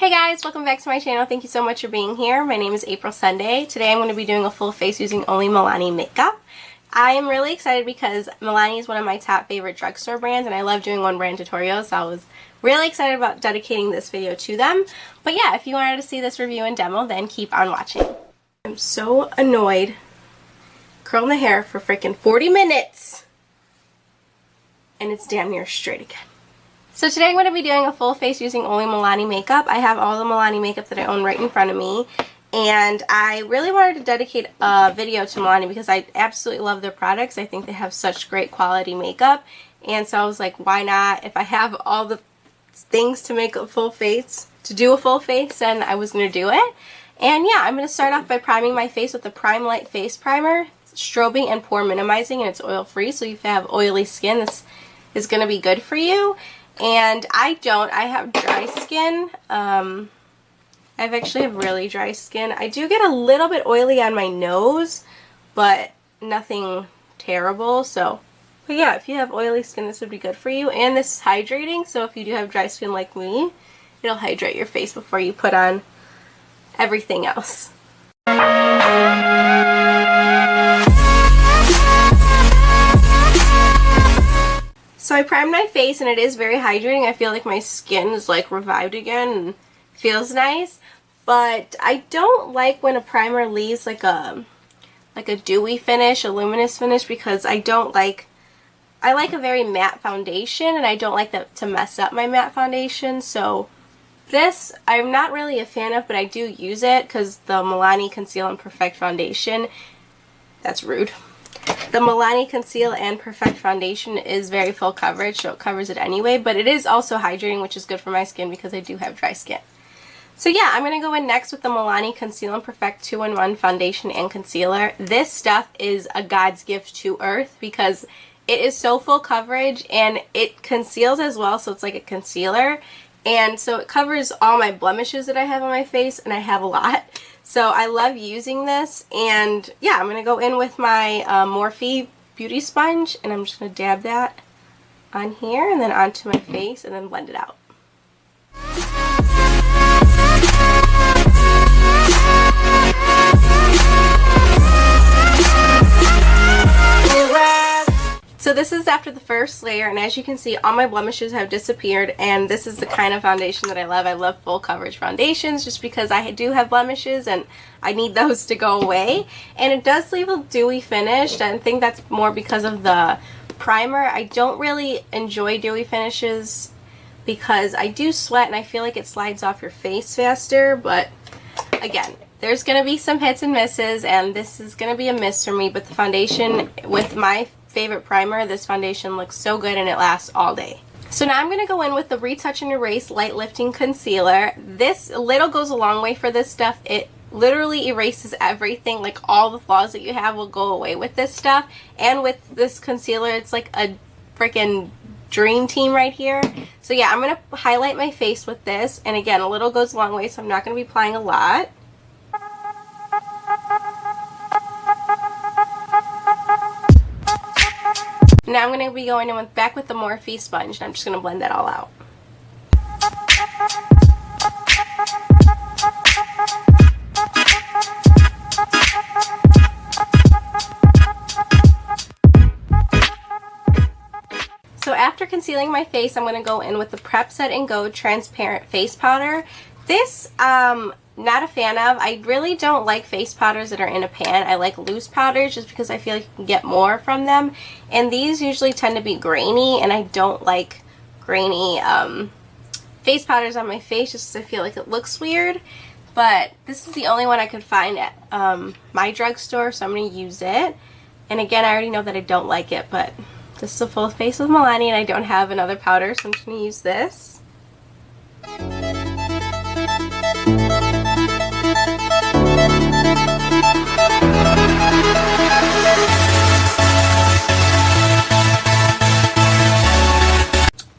Hey guys, welcome back to my channel. Thank you so much for being here. My name is April Sunday. Today I'm going to be doing a full face using only Milani makeup. I am really excited because Milani is one of my top favorite drugstore brands and I love doing one brand tutorials, so I was really excited about dedicating this video to them. But yeah, if you wanted to see this review and demo, then keep on watching. I'm so annoyed curling the hair for freaking 40 minutes and it's damn near straight again. So today I'm going to be doing a full face using only Milani makeup. I have all the Milani makeup that I own right in front of me. And I really wanted to dedicate a video to Milani because I absolutely love their products. I think they have such great quality makeup. And so I was like, why not? If I have all the things to make a full face, to do a full face, then I was going to do it. And yeah, I'm going to start off by priming my face with the Prime Light Face Primer. It's strobing and pore minimizing, and it's oil free. So if you have oily skin, this is going to be good for you. And I have dry skin. I actually have really dry skin. I do get a little bit oily on my nose, but nothing terrible. So, but yeah, if you have oily skin, this would be good for you. And this is hydrating, so if you do have dry skin like me, it'll hydrate your face before you put on everything else. So I primed my face and it is very hydrating. I feel like my skin is like revived again and feels nice. But I don't like when a primer leaves like a dewy finish, a luminous finish, because I like a very matte foundation and I don't like that to mess up my matte foundation. So this I'm not really a fan of, but I do use it because the Milani Conceal and Perfect foundation, that's rude. The Milani Conceal and Perfect foundation is very full coverage, so it covers it anyway, but it is also hydrating, which is good for my skin because I do have dry skin. So yeah, I'm going to go in next with the Milani Conceal and Perfect 2-in-1 foundation and concealer. This stuff is a God's gift to Earth because it is so full coverage and it conceals as well, so it's like a concealer. And so it covers all my blemishes that I have on my face, and I have a lot. So I love using this, and yeah, I'm going to go in with my Morphe Beauty Sponge, and I'm just going to dab that on here and then onto my face and then blend it out. So this is after the first layer, and as you can see, all my blemishes have disappeared, and this is the kind of foundation that I love. I love full coverage foundations just because I do have blemishes and I need those to go away. And it does leave a dewy finish, and I think that's more because of the primer. I don't really enjoy dewy finishes because I do sweat and I feel like it slides off your face faster, but again, there's going to be some hits and misses, and this is going to be a miss for me, but the foundation with my favorite primer, this foundation looks so good and it lasts all day. So now I'm going to go in with the Retouch+Erase Light Lifting Concealer. This little goes a long way for this stuff. It literally erases everything, like all the flaws that you have will go away with this stuff. And with this concealer, it's like a freaking dream team right here. So yeah, I'm going to highlight my face with this, and again, a little goes a long way, so I'm not going to be applying a lot. Now I'm going to be going in back with the Morphe sponge, and I'm just going to blend that all out. So after concealing my face, I'm going to go in with the Prep+Set+Go Transparent Face Powder. This, not a fan of. I really don't like face powders that are in a pan. I like loose powders just because I feel like you can get more from them. And these usually tend to be grainy, and I don't like grainy face powders on my face just because I feel like it looks weird. But this is the only one I could find at my drugstore, so I'm going to use it. And again, I already know that I don't like it, but this is a full face with Milani and I don't have another powder, so I'm just going to use this.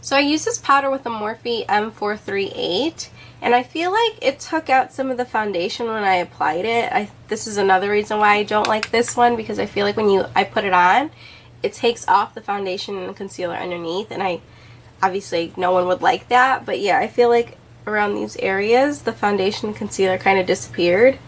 So I used this powder with the Morphe M438, and I feel like it took out some of the foundation when I applied it. This is another reason why I don't like this one, because I feel like when I put it on, it takes off the foundation and concealer underneath, and obviously no one would like that, but yeah, I feel like around these areas, the foundation and concealer kind of disappeared.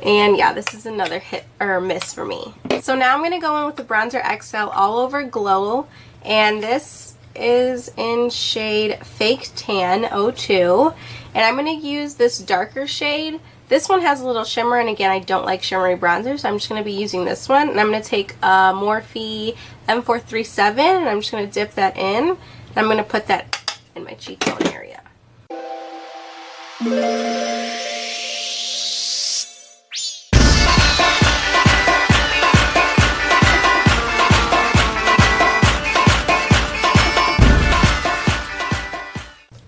And yeah, this is another hit or miss for me. So now I'm going to go in with the Bronzer XL All Over Glow, and this is in shade Fake Tan 02, and I'm going to use this darker shade. This one has a little shimmer, and again, I don't like shimmery bronzer, so I'm just going to be using this one. And I'm going to take Morphe M437, and I'm just going to dip that in, and I'm going to put that in my cheekbone area.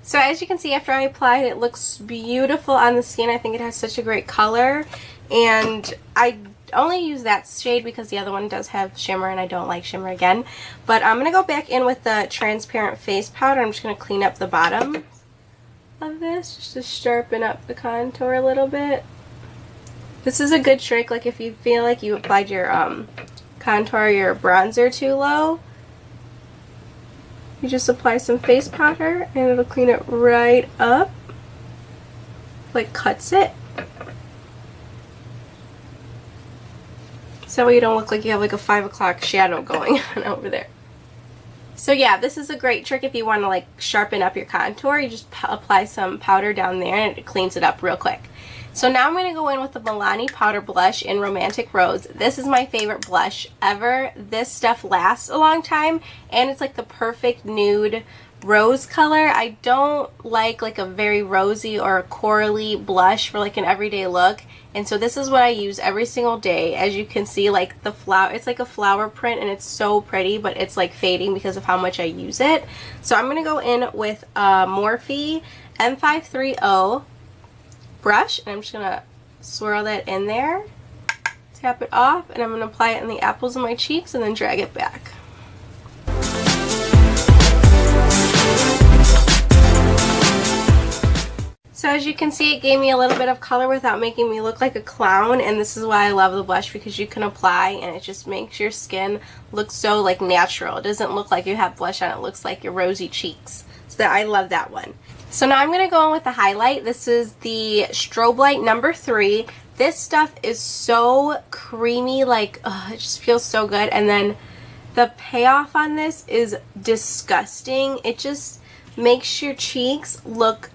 So as you can see, after I applied, it looks beautiful on the skin. I think it has such a great color, and I only use that shade because the other one does have shimmer, and I don't like shimmer again. But I'm going to go back in with the transparent face powder. I'm just going to clean up the bottom of this just to sharpen up the contour a little bit. This is a good trick, like if you feel like you applied your contour, your bronzer too low, you just apply some face powder and it'll clean it right up, like cuts it. So you don't look like you have like a 5 o'clock shadow going on over there. So yeah, this is a great trick if you want to like sharpen up your contour. You just apply some powder down there and it cleans it up real quick. So now I'm going to go in with the Milani Powder Blush in Romantic Rose. This is my favorite blush ever. This stuff lasts a long time, and it's like the perfect nude rose color. I don't like a very rosy or a corally blush for like an everyday look, and so this is what I use every single day. As you can see, like the flower, it's like a flower print, and it's so pretty, but it's like fading because of how much I use it. So I'm going to go in with Morphe M530 brush, and I'm just going to swirl that in there, tap it off, and I'm going to apply it in the apples of my cheeks and then drag it back. So as you can see, it gave me a little bit of color without making me look like a clown, and this is why I love the blush, because you can apply and it just makes your skin look so like natural. It doesn't look like you have blush on, it looks like your rosy cheeks. So I love that one. So now I'm going to go in with the highlight. This is the Strobelight number 3. This stuff is so creamy, like it just feels so good. And then the payoff on this is disgusting. It just makes your cheeks look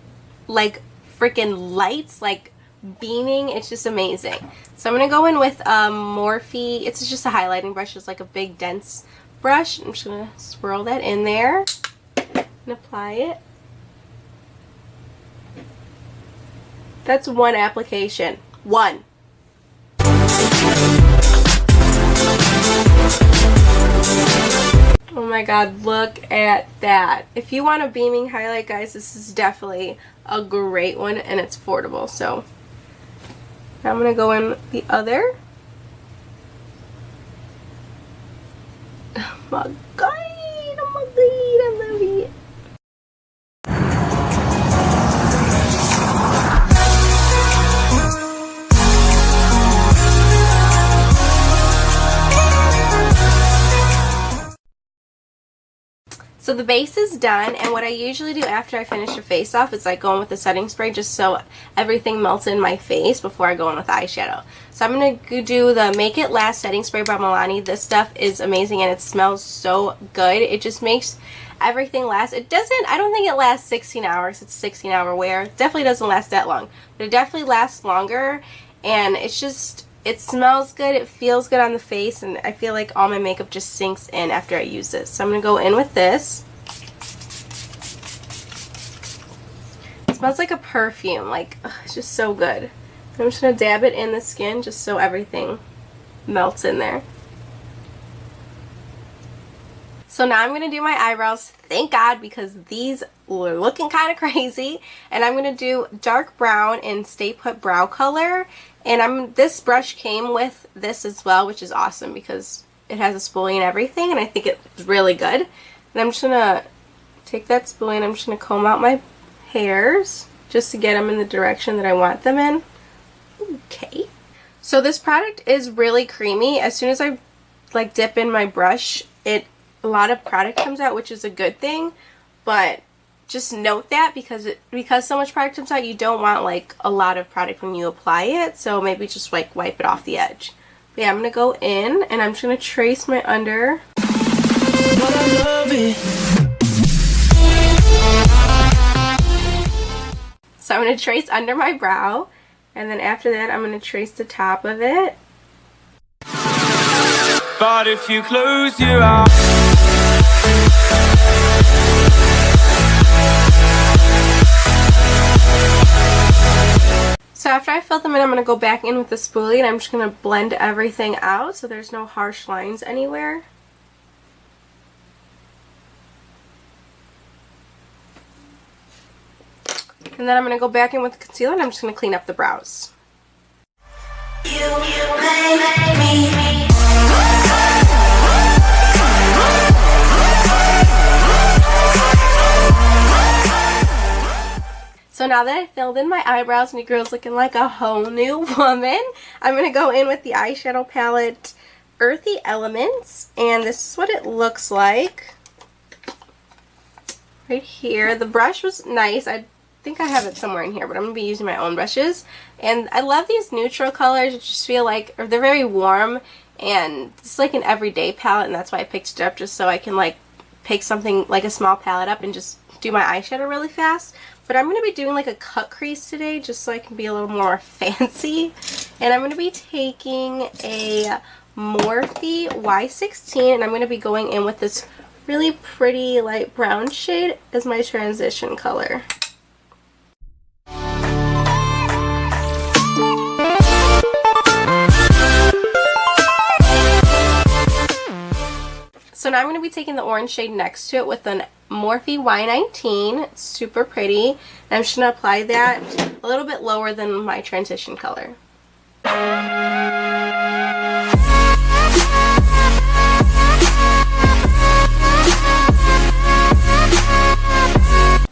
like freaking lights, like beaming. It's just amazing. So I'm going to go in with Morphe. It's just a highlighting brush. It's like a big dense brush. I'm just going to swirl that in there and apply it. That's one application. One. Oh my god, look at that. If you want a beaming highlight, guys, this is definitely a great one, and it's affordable. So now I'm going to go in the other. Oh my god, oh my god, I love it. So the base is done, and what I usually do after I finish the face off is I go in with the setting spray just so everything melts in my face before I go in with eyeshadow. So I'm going to do the Make It Last setting spray by Milani. This stuff is amazing and it smells so good. It just makes everything last. It doesn't, I don't think it lasts 16 hours. It's 16-hour wear. It definitely doesn't last that long, but it definitely lasts longer, and it's just, it smells good, it feels good on the face, and I feel like all my makeup just sinks in after I use this. So I'm going to go in with this. It smells like a perfume, like, ugh, it's just so good. I'm just going to dab it in the skin just so everything melts in there. So now I'm going to do my eyebrows, thank God, because these were looking kind of crazy. And I'm going to do dark brown in Stay Put Brow Color. And this brush came with this as well, which is awesome because it has a spoolie and everything, and I think it's really good. And I'm just going to take that spoolie and I'm just going to comb out my hairs just to get them in the direction that I want them in. Okay. So this product is really creamy. As soon as I like dip in my brush, a lot of product comes out, which is a good thing, but just note that because so much product comes out, you don't want like a lot of product when you apply it, so maybe just like wipe it off the edge. But yeah, I'm going to go in and I'm just going to trace my under. So I'm going to trace under my brow, and then after that I'm going to trace the top of it. But if you close your eyes, so after I fill them in, I'm going to go back in with the spoolie and I'm just going to blend everything out so there's no harsh lines anywhere. And then I'm going to go back in with the concealer and I'm just going to clean up the brows. So now that I filled in my eyebrows and your girl's looking like a whole new woman, I'm going to go in with the eyeshadow palette Earthy Elements, and this is what it looks like. Right here. The brush was nice. I think I have it somewhere in here, but I'm going to be using my own brushes. And I love these neutral colors. I just feel like they're very warm, and it's like an everyday palette, and that's why I picked it up, just so I can like pick something like a small palette up and just do my eyeshadow really fast. But I'm going to be doing like a cut crease today just so I can be a little more fancy. And I'm going to be taking a Morphe Y16 and I'm going to be going in with this really pretty light brown shade as my transition color. So now I'm going to be taking the orange shade next to it with an Morphe Y19. It's super pretty. And I'm just going to apply that a little bit lower than my transition color.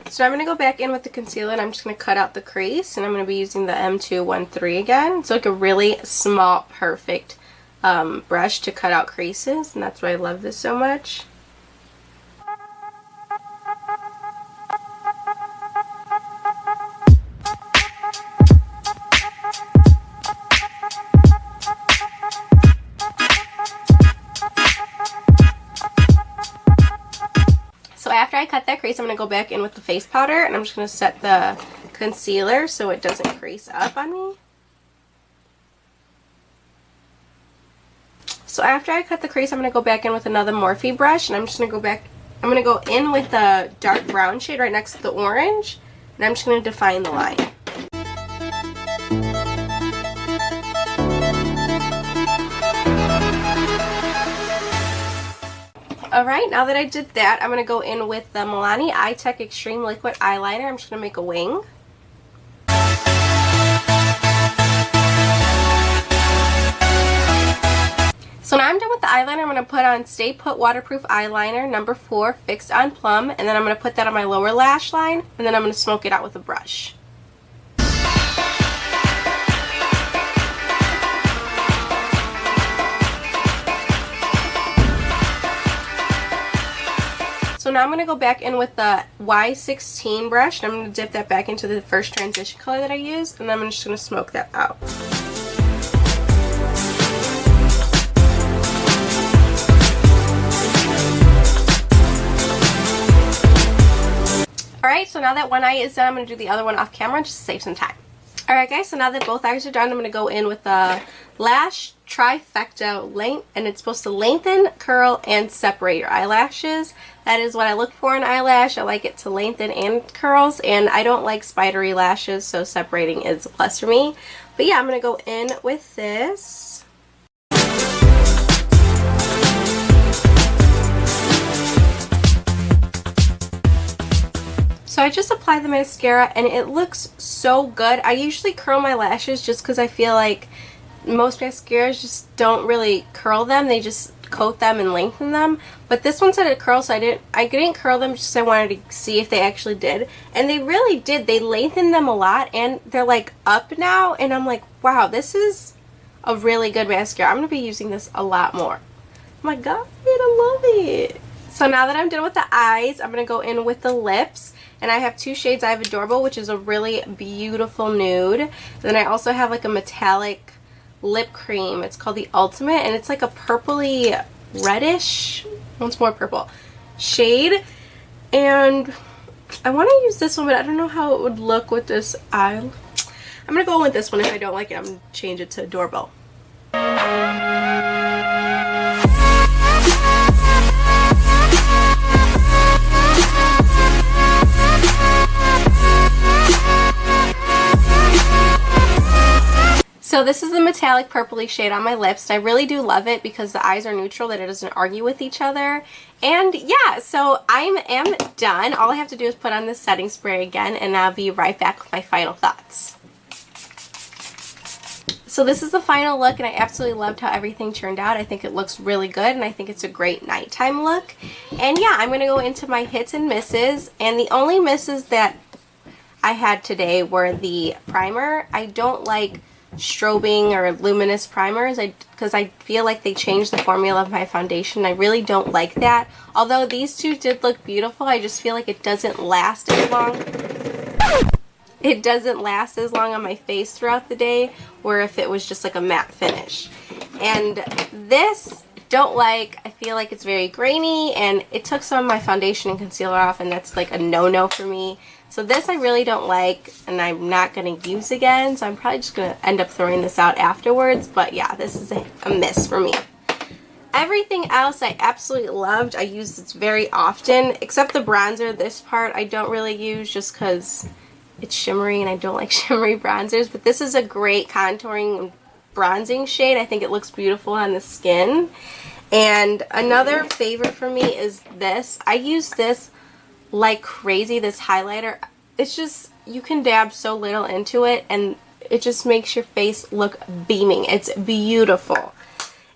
So I'm going to go back in with the concealer and I'm just going to cut out the crease. And I'm going to be using the M213 again. It's like a really small, perfect brush to cut out creases, and that's why I love this so much. So after I cut that crease, I'm going to go back in with the face powder and I'm just going to set the concealer so it doesn't crease up on me. So after I cut the crease, I'm going to go back in with another Morphe brush, and I'm just going to go back, I'm going to go in with the dark brown shade right next to the orange, and I'm just going to define the line. Alright, now that I did that, I'm going to go in with the Milani Eyetech Extreme Liquid Eyeliner. I'm just going to make a wing. So now I'm done with the eyeliner. I'm going to put on Stay Put Waterproof Eyeliner number 4 Fixed on Plum, and then I'm going to put that on my lower lash line, and then I'm going to smoke it out with a brush. So now I'm going to go back in with the Y16 brush, and I'm going to dip that back into the first transition color that I used, and then I'm just going to smoke that out. Alright, so now that one eye is done, I'm going to do the other one off camera just to save some time. Alright guys, so now that both eyes are done, I'm going to go in with the Lash Trifecta and it's supposed to lengthen, curl, and separate your eyelashes. That is what I look for in eyelash. I like it to lengthen and curls, and I don't like spidery lashes, so separating is a plus for me. But yeah, I'm going to go in with this. So I just applied the mascara and it looks so good. I usually curl my lashes just because I feel like most mascaras just don't really curl them. They just coat them and lengthen them. But this one said it curls, so I didn't curl them just because I wanted to see if they actually did. And they really did. They lengthened them a lot and they're like up now. And I'm like, wow, this is a really good mascara. I'm going to be using this a lot more. Oh my god, I love it. So now that I'm done with the eyes, I'm going to go in with the lips. And I have two shades. I have Adorable, which is a really beautiful nude. And then I also have like a metallic lip cream. It's called the Ultimate, and it's like a purpley reddish, once more purple shade. And I want to use this one, but I don't know how it would look with this eye. I'm going to go with this one. If I don't like it, I'm going to change it to Adorable. So this is the metallic purpley shade on my lips. And I really do love it because the eyes are neutral, that it doesn't argue with each other. And yeah, so I am done. All I have to do is put on this setting spray again, and I'll be right back with my final thoughts. So this is the final look, and I absolutely loved how everything turned out. I think it looks really good, and I think it's a great nighttime look. And yeah, I'm going to go into my hits and misses. And the only misses that I had today were the primer. I don't like strobing or luminous primers because I feel like they changed the formula of my foundation. I really don't like that. Although these two did look beautiful, I just feel like it doesn't last as long. It doesn't last as long on my face throughout the day, where if it was just like a matte finish. And this, don't like. I feel like it's very grainy, and it took some of my foundation and concealer off, and that's like a no-no for me. So this I really don't like, and I'm not going to use again, so I'm probably just going to end up throwing this out afterwards. But yeah, this is a miss for me. Everything else I absolutely loved. I use this very often, except the bronzer. This part I don't really use just because it's shimmery, and I don't like shimmery bronzers. But this is a great contouring and bronzing shade. I think it looks beautiful on the skin. And another favorite for me is this. I use this like crazy, this highlighter. It's just, you can dab so little into it, and it just makes your face look beaming. It's beautiful.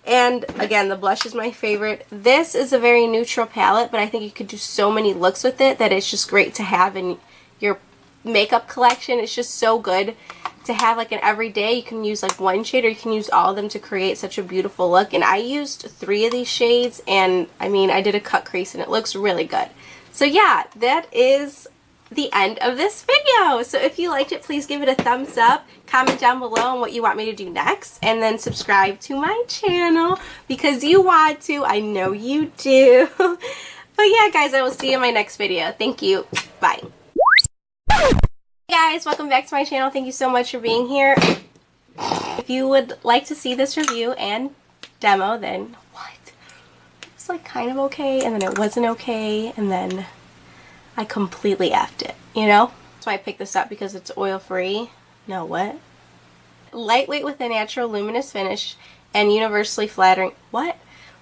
And again, the blush is my favorite. This is a very neutral palette, but I think you could do so many looks with it that it's just great to have in your makeup collection. It's just so good to have like an everyday. You can use like one shade, or you can use all of them to create such a beautiful look. And I used 3 of these shades, and I mean, I did a cut crease, and it looks really good. So yeah, that is the end of this video. So if you liked it, please give it a thumbs up, comment down below on what you want me to do next, and then subscribe to my channel because you want to. I know you do. But yeah, guys, I will see you in my next video. Thank you. Bye. Hey guys, welcome back to my channel. Thank you so much for being here. If you would like to see this review and demo, then what? It's like kind of okay, and then it wasn't okay, and then I completely effed it, you know? That's why I picked this up, because it's oil free. No, what? Lightweight with a natural luminous finish and universally flattering. What?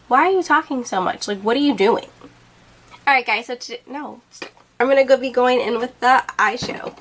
Why are you talking so much? Like, what are you doing? Alright guys, so no. I'm gonna be going in with the eyeshadow.